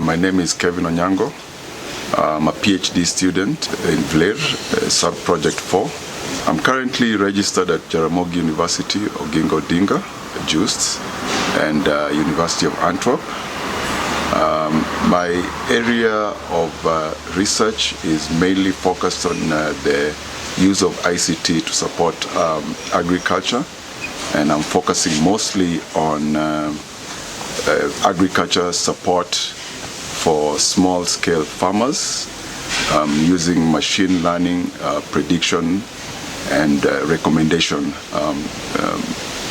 My name is Kevin Onyango. I'm a PhD student in VLIR, sub-project 4. I'm currently registered at Jaramogi University, Oginga Odinga, JOOUST, and University of Antwerp. My area of research is mainly focused on the use of ICT to support agriculture, and I'm focusing mostly on agriculture support for small-scale farmers using machine learning, prediction, and recommendation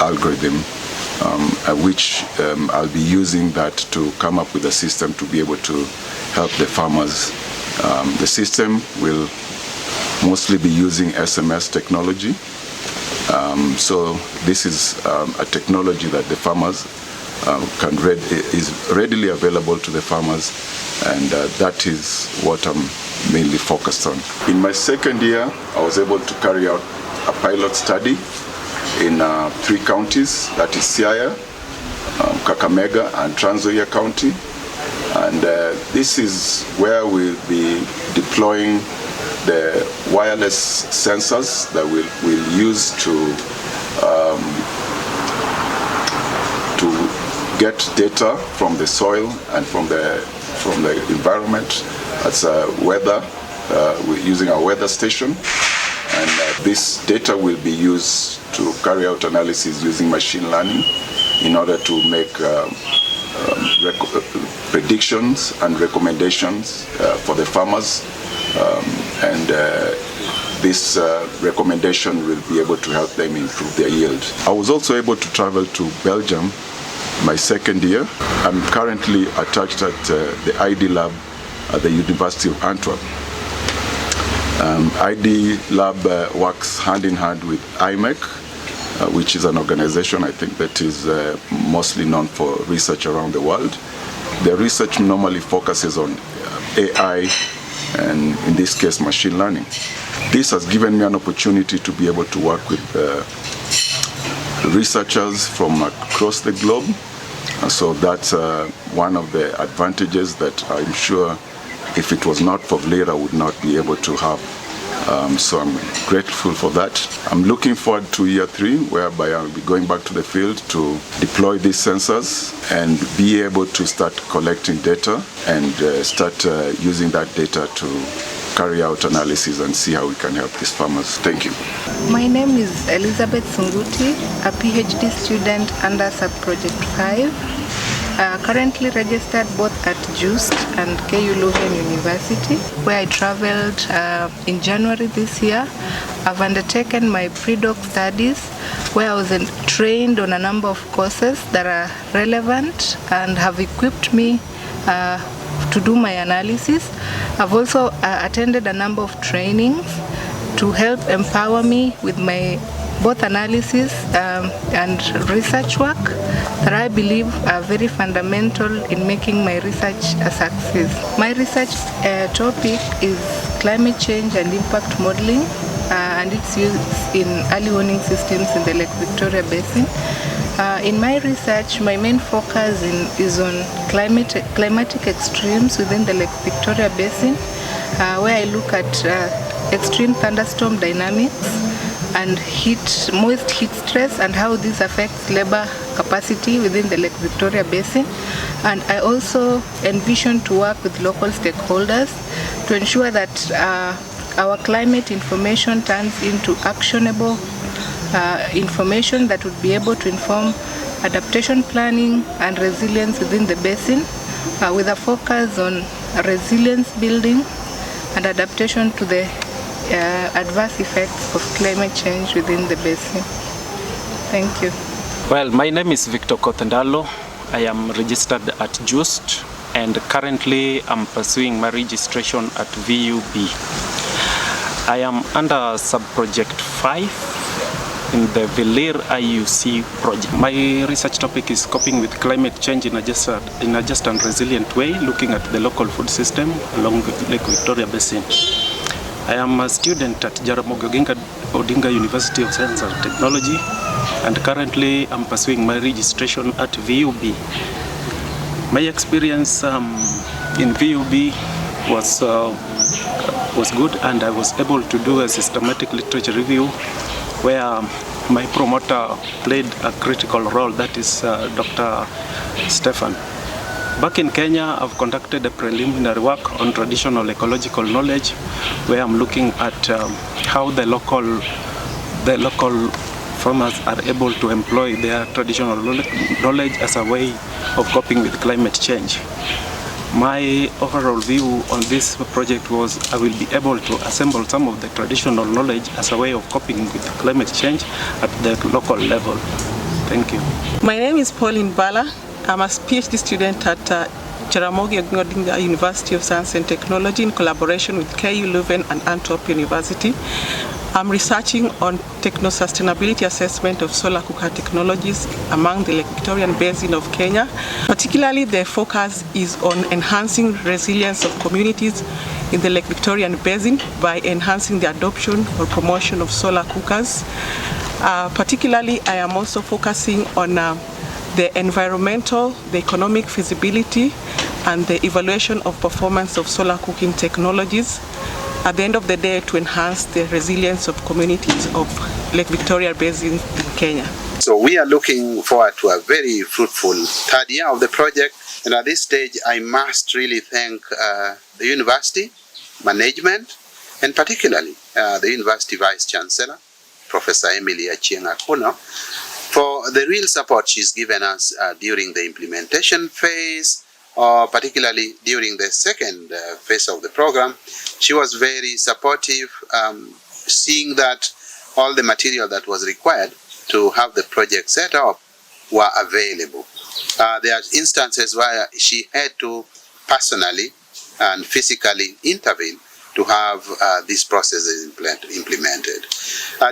algorithm, which I'll be using that to come up with a system to be able to help the farmers. The system will mostly be using SMS technology. So this is a technology that the farmers is readily available to the farmers, and that is what I'm mainly focused on. In my second year, I was able to carry out a pilot study in 3 counties, that is Siaya, Kakamega, and Trans Nzoia County. And this is where we'll be deploying the wireless sensors that we'll use to get data from the soil and from the environment. That's weather. We're using our weather station, and this data will be used to carry out analysis using machine learning in order to make predictions and recommendations for the farmers, and this recommendation will be able to help them improve their yield. I was also able to travel to Belgium my second year. I'm currently attached at the ID lab at the University of Antwerp. ID lab works hand in hand with IMEC, which is an organization I think that is mostly known for research around the world. The research normally focuses on AI and, in this case, machine learning. This has given me an opportunity to be able to work with researchers from across the globe. So that's one of the advantages that I'm sure if it was not for VLIR, I would not be able to have. So I'm grateful for that. I'm looking forward to year 3, whereby I'll be going back to the field to deploy these sensors and be able to start collecting data and start using that data to carry out analysis and see how we can help these farmers. Thank you. My name is Elizabeth Sunguti, a PhD student under sub-project 5. Currently registered both at JOOUST and KU Leuven University, where I traveled in January this year. I've undertaken my pre-doc studies, where I was trained on a number of courses that are relevant and have equipped me to do my analysis. I've also attended a number of trainings to help empower me with my both analysis and research work that I believe are very fundamental in making my research a success. My research topic is climate change and impact modeling, and its use in early warning systems in the Lake Victoria Basin. In my research, my main focus is on climatic extremes within the Lake Victoria Basin, where I look at extreme thunderstorm dynamics and moist heat stress and how this affects labor capacity within the Lake Victoria Basin. And I also envision to work with local stakeholders to ensure that our climate information turns into actionable information that would be able to inform adaptation planning and resilience within the basin, with a focus on resilience building and adaptation to the adverse effects of climate change within the basin. Thank you. Well, my name is Victor Kothendalo. I am registered at JOOST, and currently I'm pursuing my registration at VUB. I am under sub-project 5 in the VLIR-IUC project. My research topic is coping with climate change in a just and resilient way, looking at the local food system along the Lake Victoria Basin. I am a student at Jaramogi Odinga University of Science and Technology, and currently I'm pursuing my registration at VUB. My experience in VUB was good, and I was able to do a systematic literature review where my promoter played a critical role, that is Dr. Stefan. Back in Kenya, I've conducted a preliminary work on traditional ecological knowledge, where I'm looking at how the local farmers are able to employ their traditional knowledge as a way of coping with climate change. My overall view on this project was I will be able to assemble some of the traditional knowledge as a way of coping with climate change at the local level. Thank you. My name is Pauline Bala. I'm a PhD student at Jaramogi Oginga Odinga University of Science and Technology in collaboration with KU Leuven and Antwerp University. I'm researching on techno-sustainability assessment of solar cooker technologies among the Lake Victorian Basin of Kenya. Particularly, the focus is on enhancing resilience of communities in the Lake Victorian Basin by enhancing the adoption or promotion of solar cookers. Particularly, I am also focusing on the environmental, the economic feasibility, and the evaluation of performance of solar cooking technologies, at the end of the day, to enhance the resilience of communities of Lake Victoria Basin in Kenya. So we are looking forward to a very fruitful third year of the project, and at this stage I must really thank the university management, and particularly the university Vice Chancellor, Professor Emily Achieng Akuno, for the real support she's given us during the implementation phase, particularly during the second phase of the program. She was very supportive, seeing that all the material that was required to have the project set up were available. There are instances where she had to personally and physically intervene to have these processes implemented.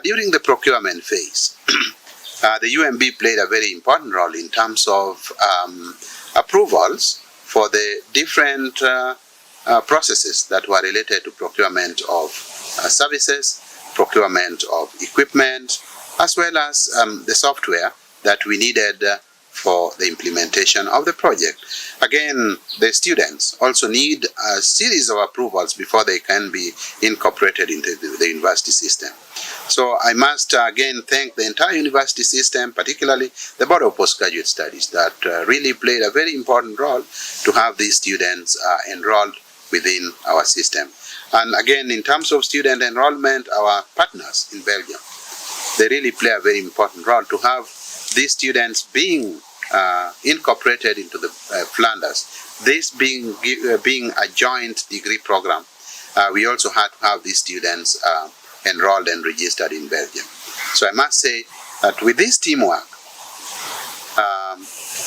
During the procurement phase, the UMB played a very important role in terms of approvals for the different processes that were related to procurement of services, procurement of equipment, as well as the software that we needed for the implementation of the project. Again, the students also need a series of approvals before they can be incorporated into the university system. So I must again thank the entire university system, particularly the Board of Postgraduate Studies, that really played a very important role to have these students enrolled within our system. And again, in terms of student enrollment, our partners in Belgium, they really play a very important role to have these students being incorporated into the Flanders. This being a joint degree program, we also had to have these students enrolled and registered in Belgium. So I must say that with this teamwork,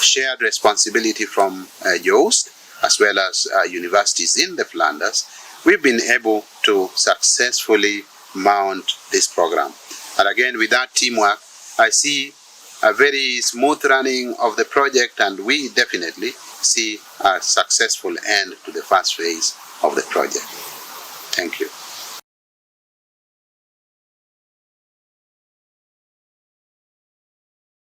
shared responsibility from JOUST as well as universities in the Flanders, we've been able to successfully mount this program. And again, with that teamwork, I see a very smooth running of the project, and we definitely see a successful end to the first phase of the project. Thank you.